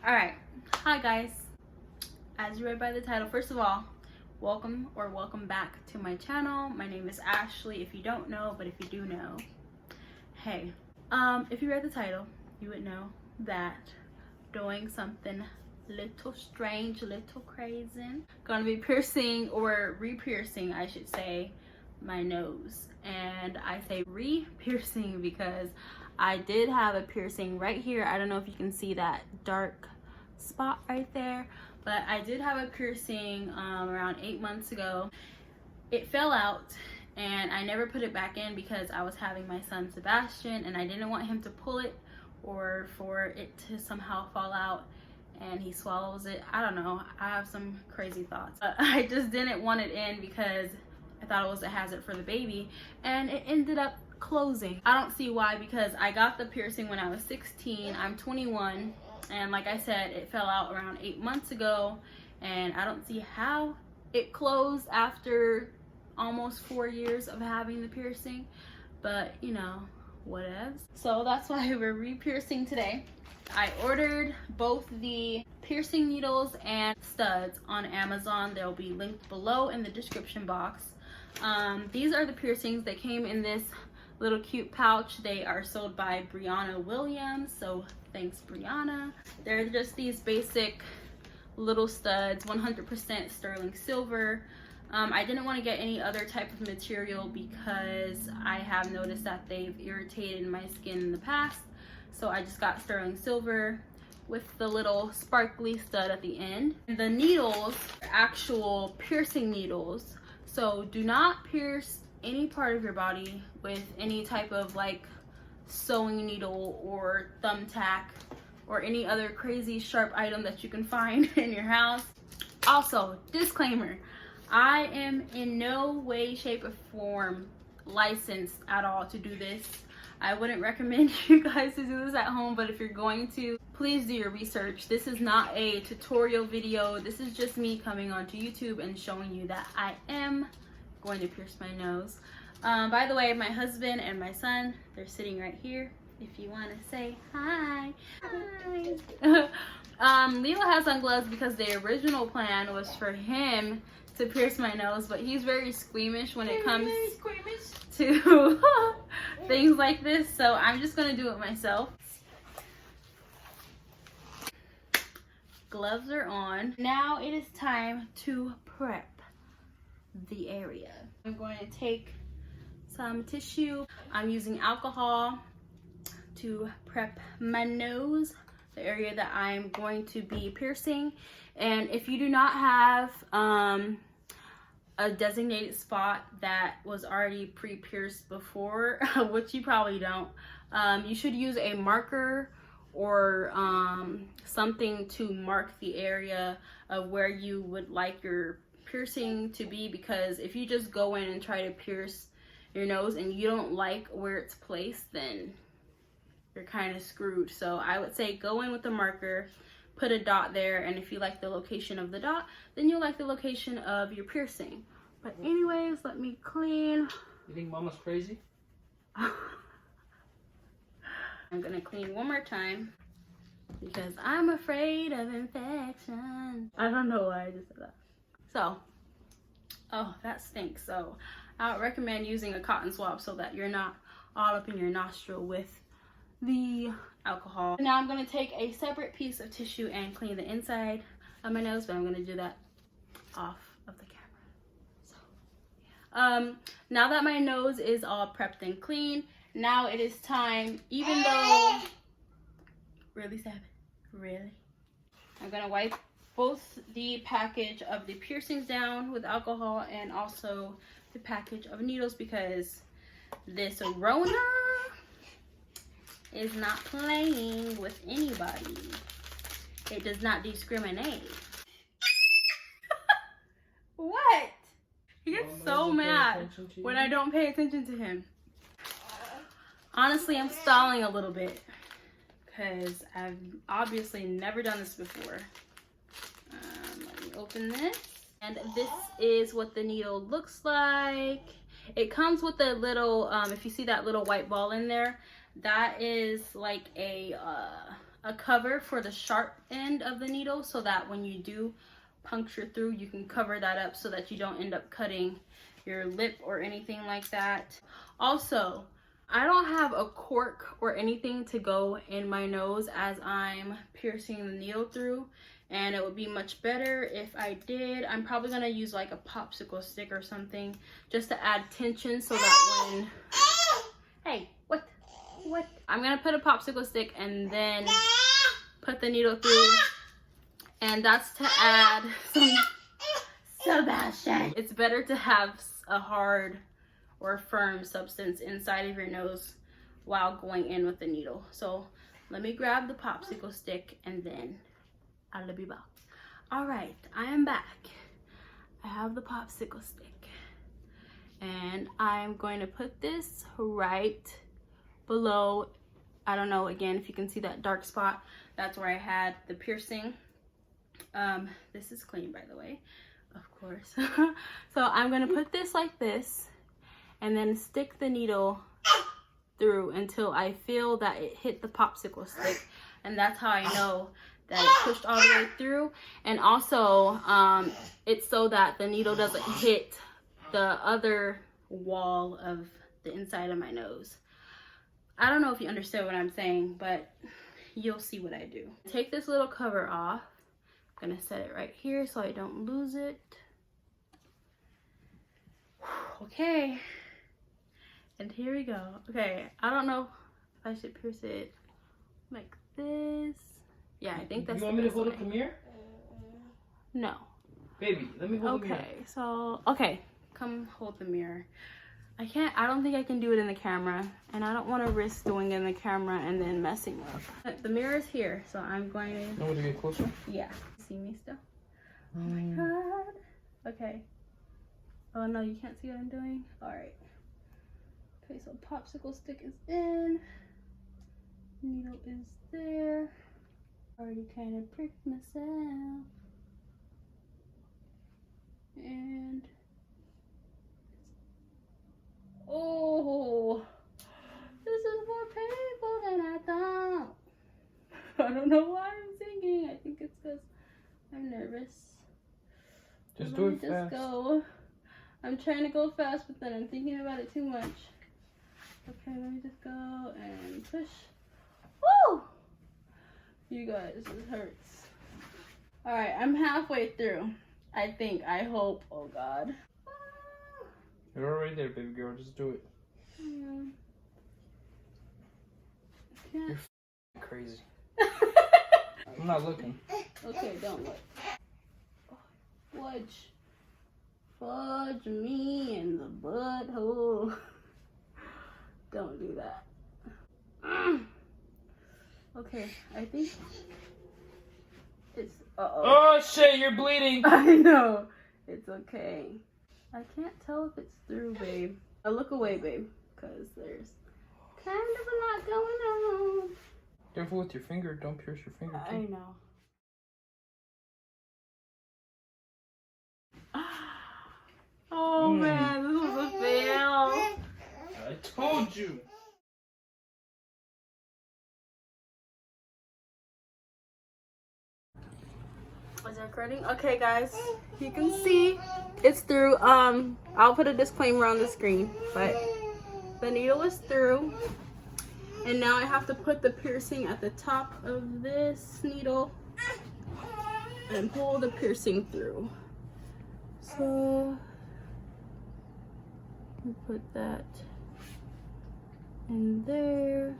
Alright, hi guys. As you read by the title, first of all, welcome back to my channel. My name is Ashley, if you don't know, but if you do know, hey. If you read the title, you would know that doing something little strange, little crazy. Gonna be piercing, or re-piercing I should say, my nose. And I say re-piercing because I did have a piercing right here. I don't know if you can see that dark spot right there, but I did have a piercing around 8 months ago. It fell out and I never put it back in because I was having my son Sebastian and I didn't want him to pull it or for it to somehow fall out and he swallows it. I don't know, I have some crazy thoughts. I just didn't want it in because I thought it was a hazard for the baby, and it ended up closing. I don't see why, because I got the piercing when I was 16. I'm 21, and like I said, it fell out around 8 months ago, and I don't see how it closed after almost 4 years of having the piercing, but you know, whatevs. So that's why we're re-piercing today. I ordered both the piercing needles and studs on Amazon. They'll be linked below in the description box. These are the piercings. They came in this little cute pouch. They are sold by Brianna Williams, so thanks Brianna. They're just these basic little studs, 100% sterling silver. I didn't want to get any other type of material because I have noticed that they've irritated my skin in the past, so I just got sterling silver with the little sparkly stud at the end. The needles are actual piercing needles. So do not pierce any part of your body with any type of like sewing needle or thumbtack or any other crazy sharp item that you can find in your house. Also, disclaimer, I am in no way, shape, or form licensed at all to do this. I wouldn't recommend you guys to do this at home, but if you're going to, please do your research. This is not a tutorial video. This is just me coming onto YouTube and showing you that I am going to pierce my nose. By the way, my husband and my son, they're sitting right here. If you want to say hi. Hi. Leo has on gloves because the original plan was for him to pierce my nose, but he's very squeamish when it comes to things like this, so I'm just gonna do it myself. Gloves are on. Now it is time to prep the area. I'm going to take some tissue. I'm using alcohol to prep my nose, the area that I'm going to be piercing. And if you do not have a designated spot that was already pre-pierced before, which you probably don't, you should use a marker or something to mark the area of where you would like your piercing to be, because if you just go in and try to pierce your nose and you don't like where it's placed, then you're kind of screwed. So I would say go in with a marker, put a dot there, and if you like the location of the dot, then you'll like the location of your piercing. But anyways, let me clean. You think mama's crazy? I'm gonna clean one more time because I'm afraid of infection. I don't know why I just said that. So, oh, that stinks. So I would recommend using a cotton swab so that you're not all up in your nostril with the alcohol. Now I'm gonna take a separate piece of tissue and clean the inside of my nose, but I'm gonna do that off of the camera. So, now that my nose is all prepped and clean, now it is time, even though, really Seb, really? I'm gonna wipe both the package of the piercings down with alcohol and also the package of needles, because this Rona is not playing with anybody. It does not discriminate. What? He gets so mad when I don't pay attention to him. Honestly, I'm stalling a little bit because I've obviously never done this before. Let me open this. And this is what the needle looks like. It comes with a little, if you see that little white ball in there, that is like a a cover for the sharp end of the needle so that when you do puncture through, you can cover that up so that you don't end up cutting your lip or anything like that. Also, I don't have a cork or anything to go in my nose as I'm piercing the needle through, and it would be much better if I did. I'm probably gonna use like a popsicle stick or something just to add tension so that when, hey, what? I'm gonna put a popsicle stick and then put the needle through, and that's to add some, Sebastian. It's better to have a hard or firm substance inside of your nose while going in with the needle. So let me grab the popsicle stick and then I'll be back. All right, I am back. I have the popsicle stick and I'm going to put this right below, I don't know, again, if you can see that dark spot, that's where I had the piercing. This is clean, by the way, of course. So I'm gonna put this like this and then stick the needle through until I feel that it hit the popsicle stick, and that's how I know that it pushed all the way through. And also it's so that the needle doesn't hit the other wall of the inside of my nose. I don't know if you understand what I'm saying, but you'll see what I do. Take this little cover off. I'm gonna set it right here so I don't lose it. Okay, and here we go. Okay, I don't know if I should pierce it like this. Yeah, I think that's You want me to hold up the mirror? No. Baby, let me hold the mirror. Okay, so, okay, come hold the mirror. I don't think I can do it in the camera, and I don't want to risk doing it in the camera and then messing up. The mirror is here, so I'm going to... You want me to get closer? Yeah. See me still? Oh my god. Okay. Oh no, you can't see what I'm doing? Alright. Okay, so popsicle stick is in. Needle is there. Already kind of pricked myself. And... oh! This is more painful than I thought. I don't know why I'm singing. I think it's because I'm nervous. Just do it fast. Go. I'm trying to go fast, but then I'm thinking about it too much. Okay, let me just go and push. Woo! You guys, this hurts. Alright, I'm halfway through. I think, I hope. Oh god. You're already there, baby girl. Just do it. Yeah. You're crazy. I'm not looking. Okay, don't look. Fudge me in the butthole. Don't do that. Okay, I think it's... uh-oh. Oh shit, you're bleeding. I know. It's okay. I can't tell if it's through, babe. Look away, babe, because there's kind of a lot going on. Careful with your finger. Don't pierce your finger, too. I know. Oh man, this was a fail. I told you. Is it recording? Okay guys, you can see it's through. I'll put a disclaimer on the screen, but the needle is through. And now I have to put the piercing at the top of this needle and pull the piercing through. So we put that in there,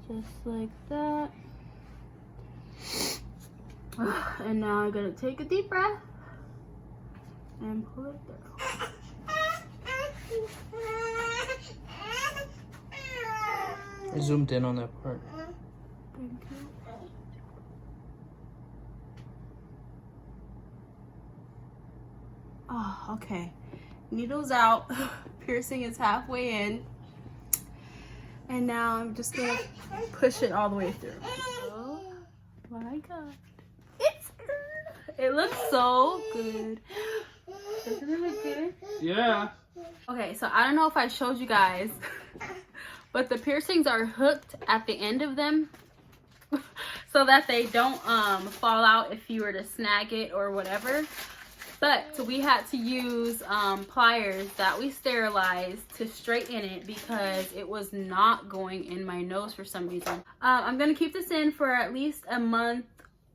just like that. And now I'm gonna take a deep breath and pull it through. I zoomed in on that part. Thank you. Oh, okay. Needle's out. Piercing is halfway in. And now I'm just gonna push it all the way through. Oh my god. It looks so good. Doesn't it look good? Yeah. Okay, so I don't know if I showed you guys, but the piercings are hooked at the end of them so that they don't fall out if you were to snag it or whatever. But we had to use pliers that we sterilized to straighten it because it was not going in my nose for some reason. I'm gonna keep this in for at least a month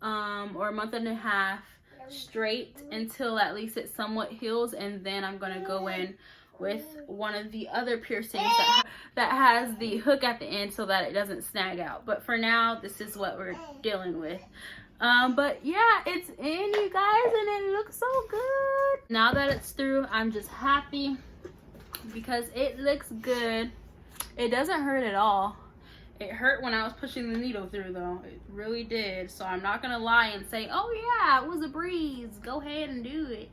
or a month and a half straight until at least it somewhat heals, and then I'm gonna go in with one of the other piercings that has the hook at the end so that it doesn't snag out. But for now, this is what we're dealing with. But yeah, it's in, you guys, and it looks so good. Now that it's through, I'm just happy because it looks good. It doesn't hurt at all. It hurt when I was pushing the needle through, though. It really did. So I'm not gonna lie and say, oh yeah, it was a breeze, go ahead and do it.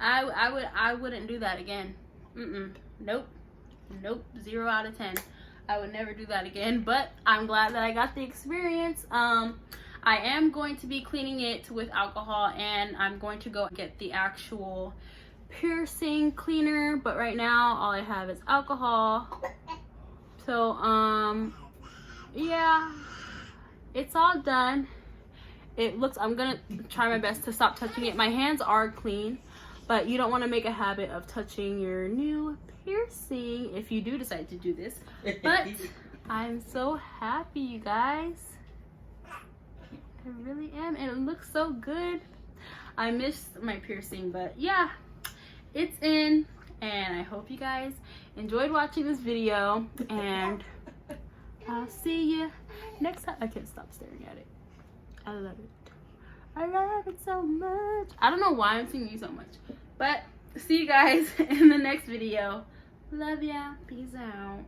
I wouldn't do that again. Nope, 0 out of 10. I would never do that again, but I'm glad that I got the experience. I am going to be cleaning it with alcohol, and I'm going to go get the actual piercing cleaner, but right now all I have is alcohol. So yeah, it's all done. It looks, I'm gonna try my best to stop touching it. My hands are clean, but you don't want to make a habit of touching your new piercing if you do decide to do this. But I'm so happy, you guys. I really am, and it looks so good. I missed my piercing, but yeah, it's in, and I hope you guys enjoyed watching this video, and I'll see you next time. I can't stop staring at it. I love it. I love it so much. I don't know why I'm singing so much, but see you guys in the next video. Love ya. Peace out.